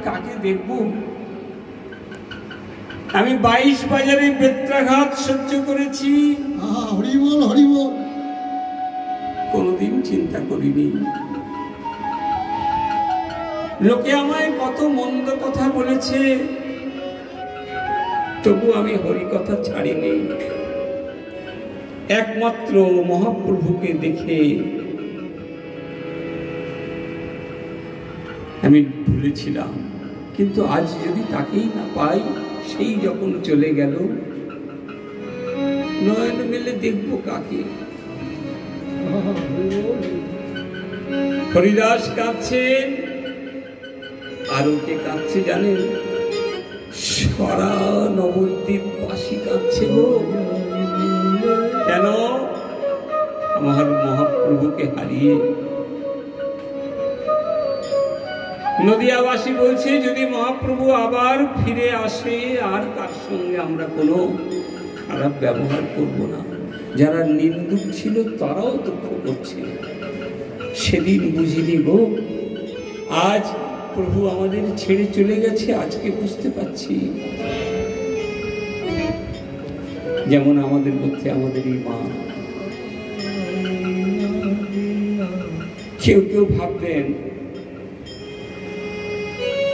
কাকে দেখব? আমি 22 বাজারে বেত্রাঘাত সহ্য করেছি, হরিবল হরিবল, কোনোদিন চিন্তা করিনি লোকে আমায় কত মন্দ কথা বলেছে, তবু আমি হরি কথা ছাড়িনি। একমাত্র মহাপ্রভুকে দেখে আমি ভুলেছিলাম, কিন্তু আজ যদি তাকেই না পাই, সেই যখন চলে গেল, নয়ন মেলে দেখব কাকে? হরিদাস কাঁদছেন, আর ওকে কাঁদছে জানেন? সারা নবদ্বীপ বাসী কাঁদছে গো। কেন? আমার মহাপ্রভুকে হারিয়ে। নদিয়াবাসী বলছে যদি মহাপ্রভু আবার ফিরে আসে, আর তার সঙ্গে আমরা কোনো খারাপ ব্যবহার করব না। যারা নিন্দুক ছিল তারাও দুঃখ করছে। সেদিন বুঝিনি গো, আজ প্রভু আমাদের ছেড়ে চলে গেছে, আজকে বুঝতে পারছি। যেমন আমাদের মধ্যে আমাদেরই মা। কেউ কেউ ভাববেন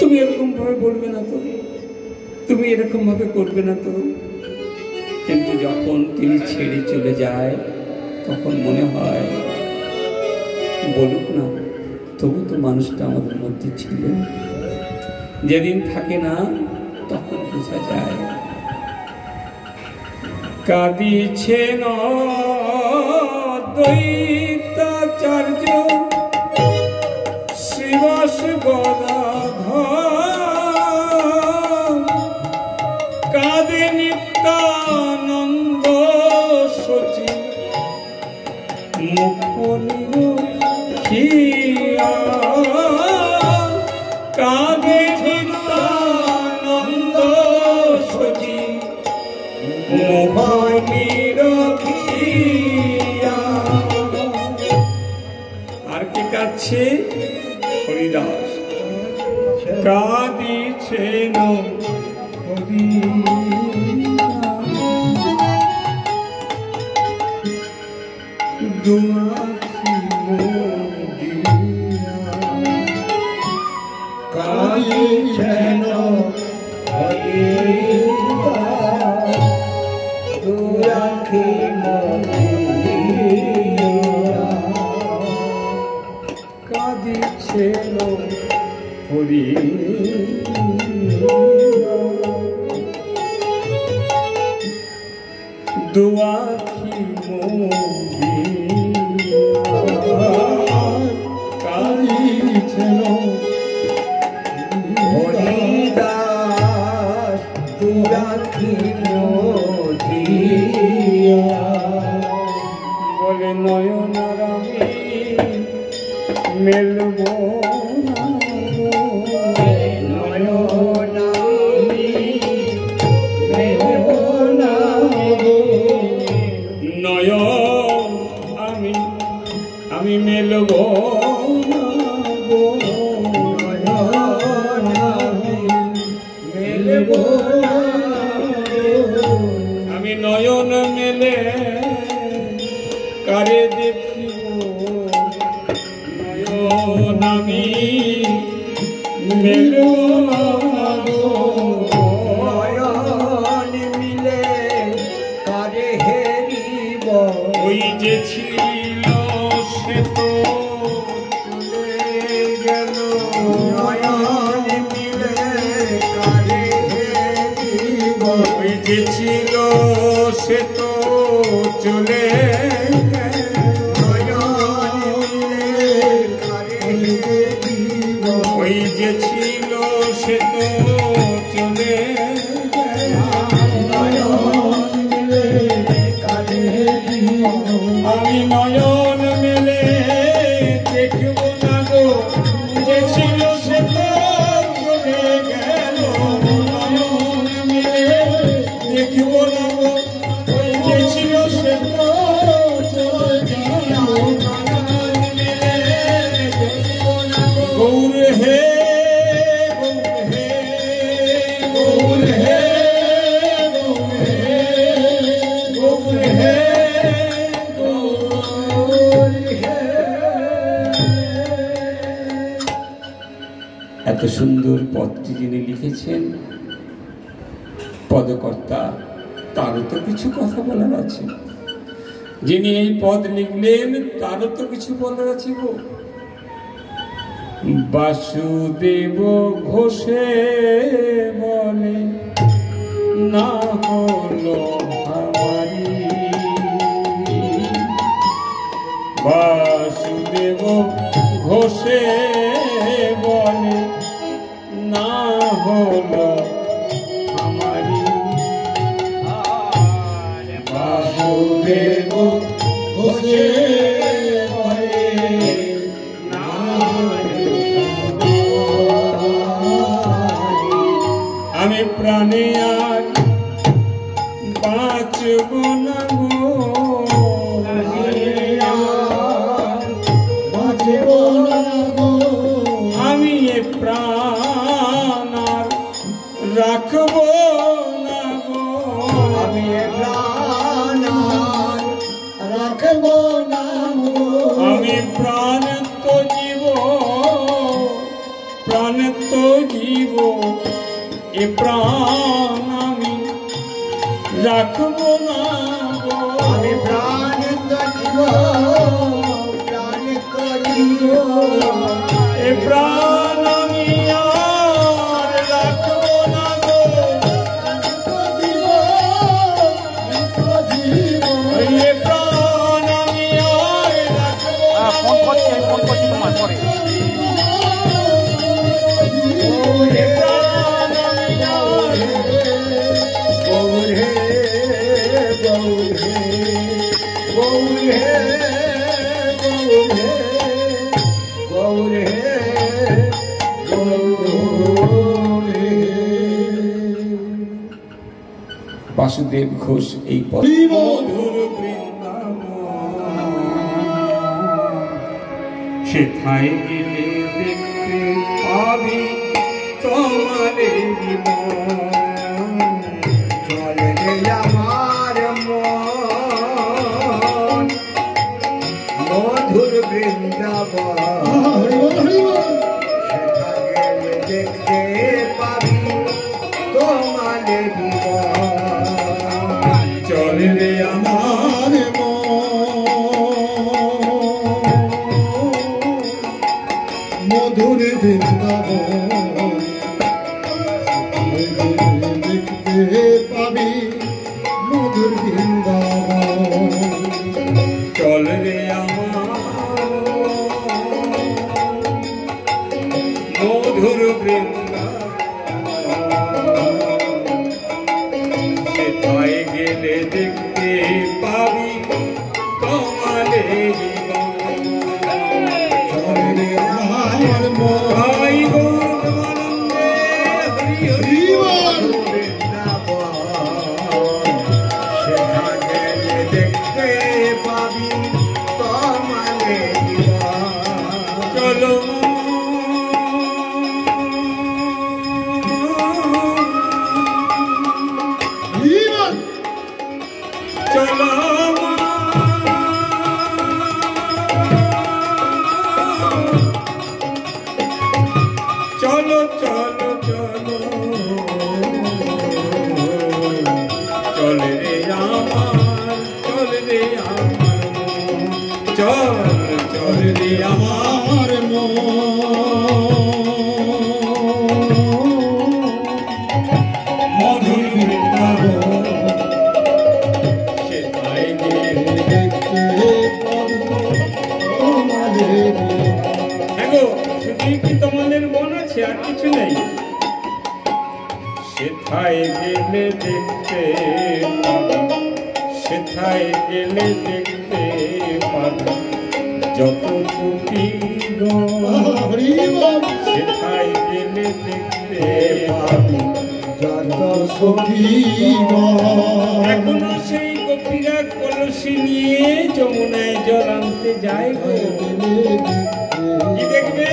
তুমি এরকম ভাবে বলবে না তো, তুমি এরকম ভাবে করবে না তো, কিন্তু যখন তিনি ছেড়ে চলে যায় তখন মনে হয় বলুক না, তবু তো মানুষটা আমাদের মধ্যে ছিল। যেদিন থাকে না তখন বোঝা যায়। কাঁদিছেন দ্বৈতাচার্য শ্রীবাস গদাধর, কাঁদে নিত্যানন্দ সচি মুখনিরখিয়া, কাঁদে নিত্যানন্দ সচি মুখনিরখিয়া। আর কে কাঁদছে? হরিদাস। কাঁদিছেন দুয়াখি মোদিয়া, কাঁদিছেন দুয়াখি মোদিয়া, কাঁদিছেন হরি। দুয়াখি মোদিয়া, কাঁদিছেন হরিদাস দুয়াখি মোদিয়া। বলে নয়নার আমি মেলব না, নয়ন আমি মেলব না, নয়ন আমি মেলব না, নয়ন আমি মেলব না, আমি নয়ন মেলে কারে দেখিব, নয়ন আমি মেলব না, নয়ন মিলে কারে হেরিব। ওই যে ছিল সে তো চলে গেল, নয়ন মিলে কারে হেরিব। ওই যে ছিল সে তো চলে গেল, নয়ন মিলে কারে হেরিব। ওই যে ছিল সে তো চলে গেল, নয়ন মিলে কারে হেরিব। আমি নয়ন মেলে দেখব না গো, যে ছিল সে তো চলে গেল, নয়ন মেলে দেখব না গো, ওই যে ছিল সে তো চলে গেল, নয়ন মেলে দেখব না গো। গৌর হে গৌর সুন্দর পদটি যিনি লিখেছেন পদকর্তা, তারও তো কিছু কথা বলার আছে। যিনি এই পদ লিখলেন তারও তো কিছু বলার আছে গো। বাসুদেব ঘোষে বলে না হলো আমারি, বাসুদেব ঘোষে বলে না হলো আমারি, বাসুদেব ঘোষে বলে না আমি প্রাণে আর বাঁচব না গো, আমি এ প্রাণ আর রাখব না গো, আমি প্রাণ রাখব না গো, আমি প্রাণ তো জীব, প্রাণ তো জীব, এ প্রাণ আমি রাখব না গো, আমি প্রাণ তো জীব, প্রাণ তো জীব, এ প্রাণ আমি আর রাখব না গো, এ প্রাণ আমি আর রাখব না গো, ফোন করছি তোমার পরে। এ প্রাণ আমি আর গৌরে গৌরে গৌরে গৌরে গৌরে। বাসুদেব ঘোষ এই পদ মধুর বৃন্দাবন, সেথায় গেলে দেখতে পাবি তোমারে জীবন, চলে রে আমার মন মধুর বৃন্দাবন, সেটা গেলে দেখতে পাবি তোমারে জীবন, চলে রে আমার মধুর বৃন্দাবন, দেখতে পাবি মধুর বৃন্দাবন, চল রে আমার মধুর বৃন্দাবন, সেথায় গেলে দেখতে পাবি তোমারে জীবন, চলে রে আমার মন ভাই গৌরানন্দে হরি হরি বল। বৃন্দাবন, সেটা গেলে দেখতে পাবি তোমারে জীবন, চলো চলো চলো চলো চলো চলে রে আমার, চলে রে আমার মন, চল চলে রে আমার আমার মন মধুর বৃন্দাবন, সেথায় গেলে দেখতে পাবি তোমারে হ্যাঁ গো, শুধুই কি তোমাদের মন আছে আর কিছু নেই? সেথায় গেলে দেখতে পাবি, সেথায় গেলে দেখতে পাবি যত কোটি হরি বল, সেথায় গেলে দেখতে পাবি যত সখী এখনো সেই গোপীরা কলসি নিয়ে যমুনায় জল আনতে যায় গো। কি দেখবে?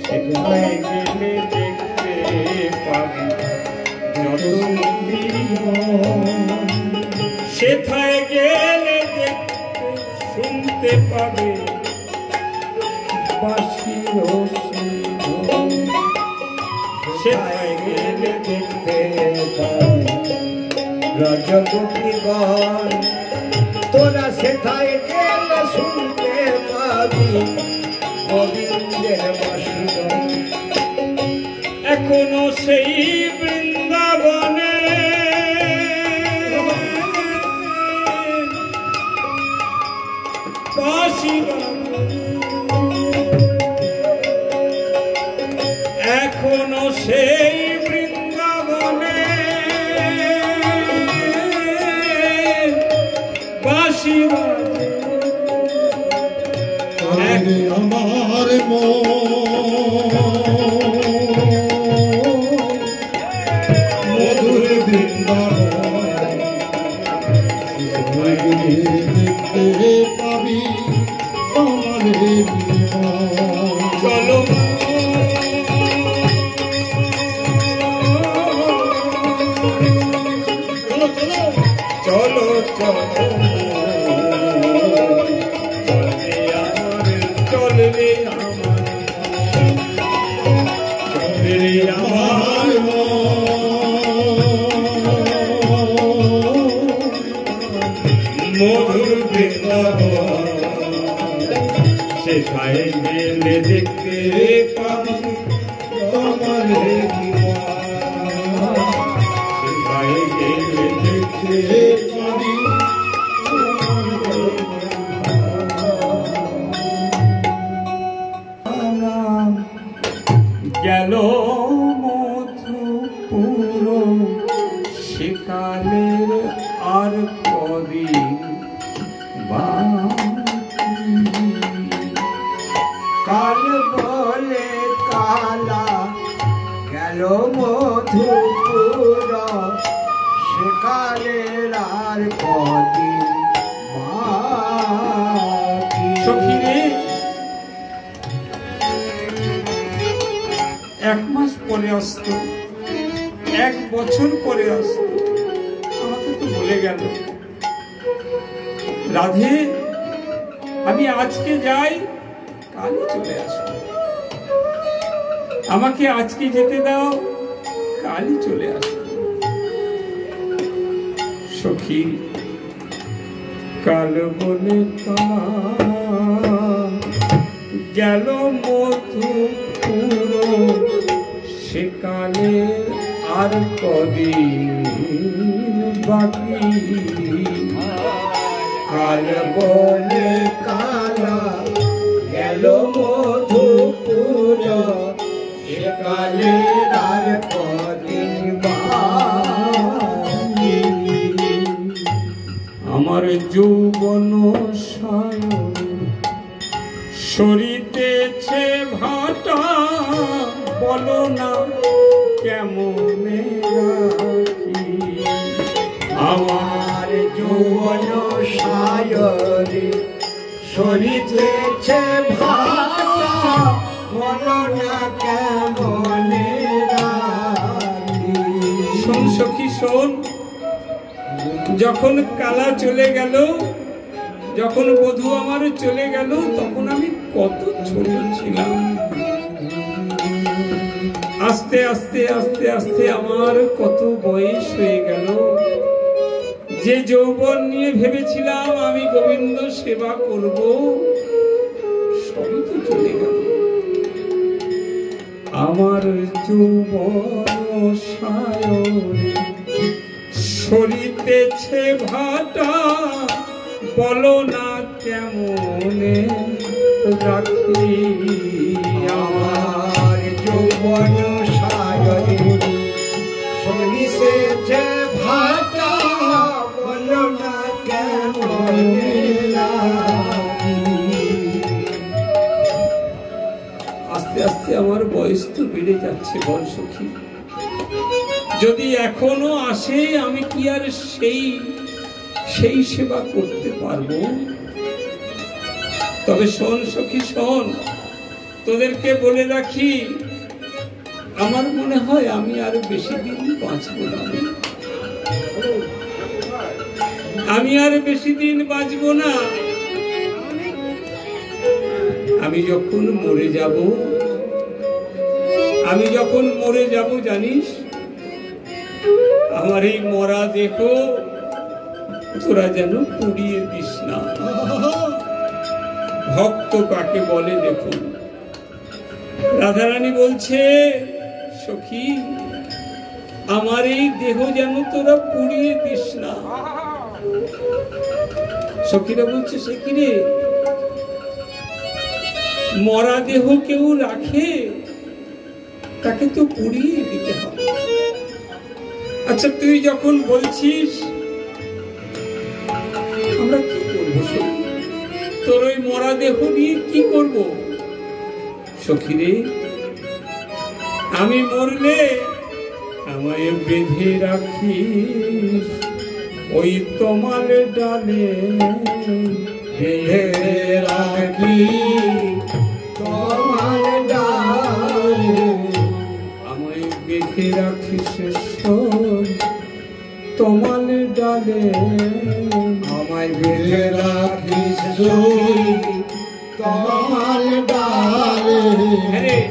সেথায় গেলে দেখতে পাবি যত কোটি, সেথায় গেলে দেখতে শুনতে পাবে বাঁশির সেথায় গেলে দেখতে পাবি ব্রজগোপীগণ, তোরা সেথায় গেলে শুনতে পাবি গোবিন্দের বাসিগণ। এখনো সেই বৃন্দাবনে এখনো সেই বৃন্দাবনে বাঁশি বাজে। আমার মধুর বৃন্দাবন দেখতে পাবি আমার চলো চলো চলো চলবে আমার চলবে আমার মধুর বৃন্দাবন সেখানে গেলে দেখতে পাবি আমার সেখানে গেলে দেখতে পাবি গেল মধুপুর সেকালের আর কদিন কাল বলে কালা গেল মধুপুর সেকালের আর কদিন বাকি। সখীরে 1 মাস পরে আসতো, 1 বছর পরে আসতো, আমাকে তো বলে গেল রাধে আমি আজকে যাই কালই চলে আসবো, আমাকে আজকে যেতে দাও কালই চলে আসবো। সখী কাল বলে গেল মধুপুর সেকালে আর কদিন বাকি। কাল বলে কালা গেল মধুপুর সেকালের আর কদিন বাকি। আমার যৌবন সায়ন সরিতেছে ভাটা, বলো না কেমনে রাখি। আমার যৌবন সায়রে সরিতেছে ভাটা, বলো না কেমনে রাখি। শোন সখী শোন, যখন কালা চলে গেল, যখন বধূ আমার চলে গেল, তখন আমি কত ছোট ছিলাম। আস্তে আস্তে আস্তে আস্তে আমার কত বয়স হয়ে গেল। যে যৌবন নিয়ে ভেবেছিলাম আমি গোবিন্দ সেবা করব, সবই তো চলে গেল। আমার যৌবন সায়রে সরিতেছে ভাটা, বলো না কেমনে রাখি। আমার যৌবন সায়রে সরিতেছে ভাটা, বলো না কেমনে রাখি। আস্তে আস্তে আমার বয়স তো বেড়ে যাচ্ছে বল সখী, যদি এখনো আসে আমি কি আর সেই সেবা করতে পারবো? তবে শোন সখী শোন, তোদেরকে বলে রাখি, আমার মনে হয় আমি আর বেশি দিন বাঁচবো না। আমি আর বেশি দিন বাঁচবো না। আমি যখন মরে যাব আমি যখন মরে যাব জানিস, আমার এই মরা দেহ তোরা যেন পুড়িয়ে দিস না। ভক্ত কাকে বলে দেখুন। রাধারানী বলছে, সখী আমার এই দেহ যেন তোরা পুড়িয়ে দিস না। সখীরা বলছে, সে কি রে, মরা দেহ কেউ রাখে? তাকে তো পুড়িয়ে দিতে হবে। আচ্ছা তুই যখন বলছিস, আমরা কি করবো সখী? তোর ওই মরা দেহ নিয়ে কি করব? সখী রে, আমি মরলে আমায় বেঁধে রাখিস ওই তমাল ডালে, বেঁধে রাখি তমাল ডালে, আমায় বেঁধে রাখিস তমাল ডালে, আমায় বেঁধে রাখিস তমাল ডালে। হ্যাঁ,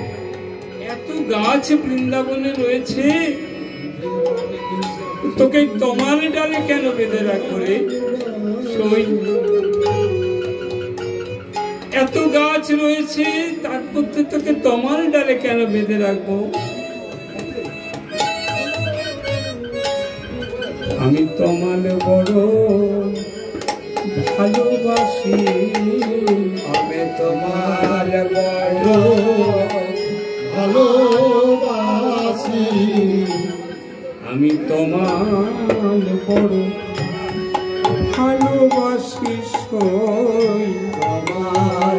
এত গাছ বৃন্দাবনে রয়েছে, তোকে তমাল ডালে কেন বেঁধে রাখবো রে? এত গাছ রয়েছে, তার মধ্যে তোকে তমাল ডালে কেন বেঁধে রাখবো? আমি তমাল বড় ভালোবাসি, আমি তোমার বড় ভালোবাসি, আমি তমাল বড় ভালোবাসি, তোমার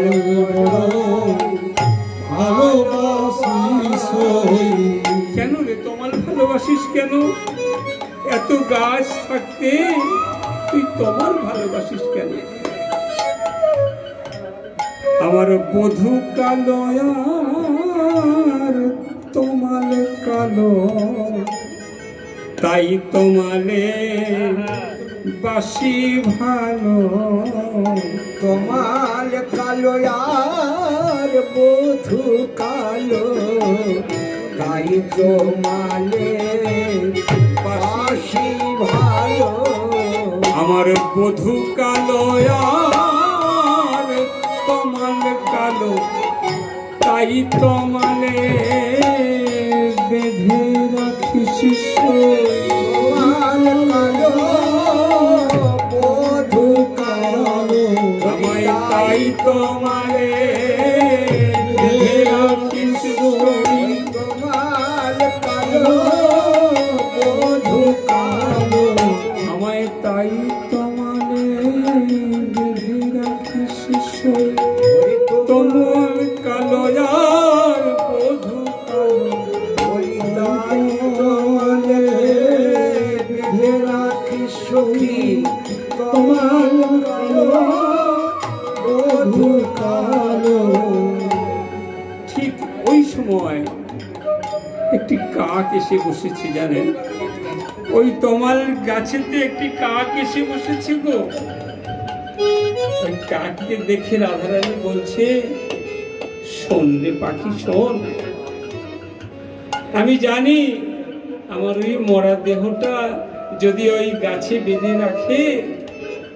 ভালোবাসি। কেন রে তমাল ভালোবাসিস কেন? এত গাছ থাকতে তুই তমাল ভালোবাসিস কেন? আমার বধূ কালো আর তমাল কালো, তাই তোমালে বাসি ভালো। তোমার কালো আর বধূ কালো, তাই তোমালে বাসি ভালো। আমার বধূ কালো আর তমাল কালো, তাই তোমালে বেঁধে রাখিস তোমার কালো বধূ কালো, আমায় তাই তোমালে বেঁধে রাখিস। তোমার কালো বধূ কালো, আমায় তাই তোমালে বেঁধে রাখিস। তোমার কালো আর বধূ কালো, তাই তোমালে বেঁধে রাখিস সখী। তোমার কালো বধূ কালো। ঠিক ওই সময় একটি কাক এসে বসেছে, জানেন? ওই তমাল গাছেতে একটি কাক এসে বসেছে গো। ওই কাককে দেখে রাধারানী বলছে, শোন রে পাখি শোন, আমি জানি আমার ওই মরা দেহটা যদি ওই গাছে বেঁধে রাখে,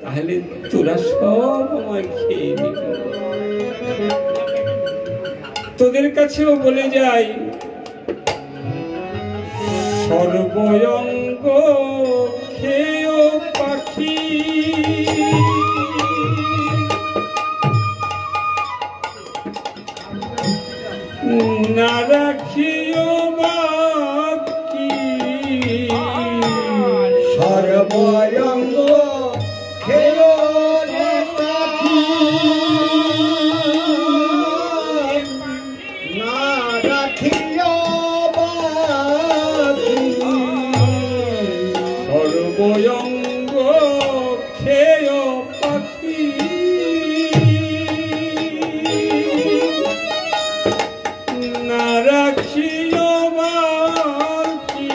তাহলে তোরা সব আমায় খেয়ে নিবে। তোদের কাছেও বলে যাই, সর্বঙ্গ খেয় পাখি, না রাখিও বাকি। সর্বঙ্গ খেয় রে পাখি, না রাখিও বাকি। সর্বঙ্গ খেয় পাখি, না রাখিও বাকি।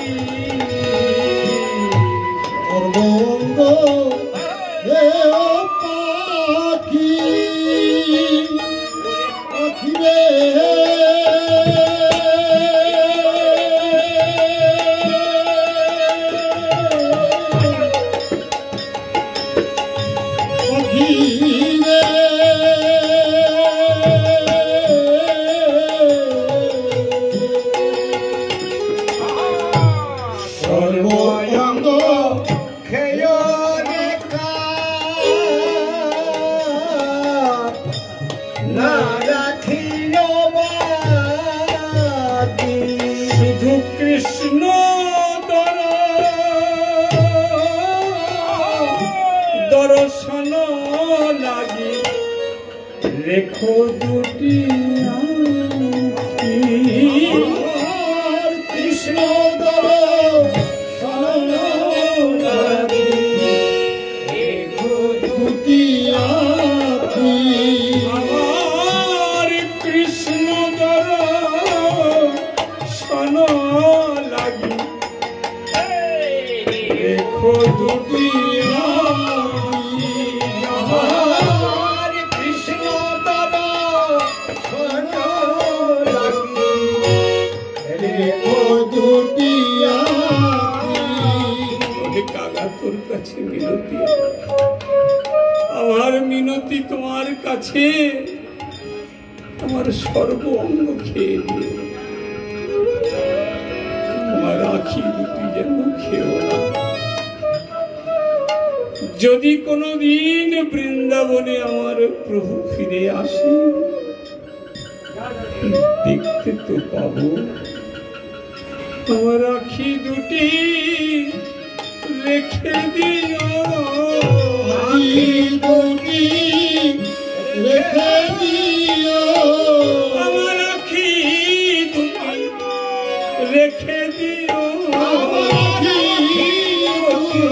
সর্বঙ্গ খেয় পাখি, পাখি রে সর্বঙ্গ খেয় রেখা না রাখিও বাকি শুধু কৃষ্ণ দর্শন লাগি রেখো দুটি কৃষ্ণ দর্শন লাগি রেখো দুটি আঁখি আমার কৃষ্ণ দর্শন লাগি রেখো দুটি কৃষ্ণ দর্শন লাগি রেখো দুটি আঁখি কাকা তোর কাছে মিনতি, আমার মিনতি তোমার কাছে, আমার সর্ব অঙ্গ খেয়ে দিও, তোমার আখি দুটি যেন খেও না। যদি কোনোদিন বৃন্দাবনে আমার প্রভু ফিরে আসে, দেখতে তো পাবো, আমার আখি দুটি রেখে দিও, আঁখি দুটি রেখে দিও আমার আখি দুটি রেখে দিও, আঁখি দুটি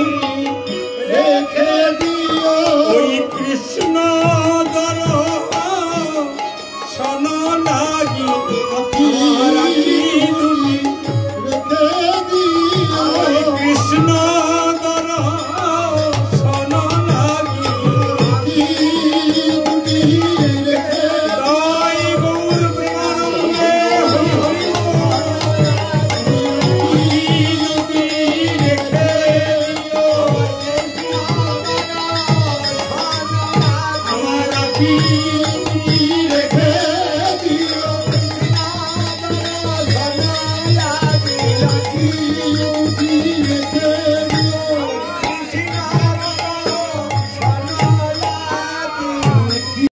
রেখে দিও ওই কৃষ্ণ দর্শন লাগি আমার আখি দুটি রেখে দিও ওই কৃষ্ণ দর্শন লাগি আঁখি দুটি রেখে তাই গৌর প্রেমানন্দে হরি হরি দুটি রেখে দিও আমার আখি দুটি রেখে দিও আঁখি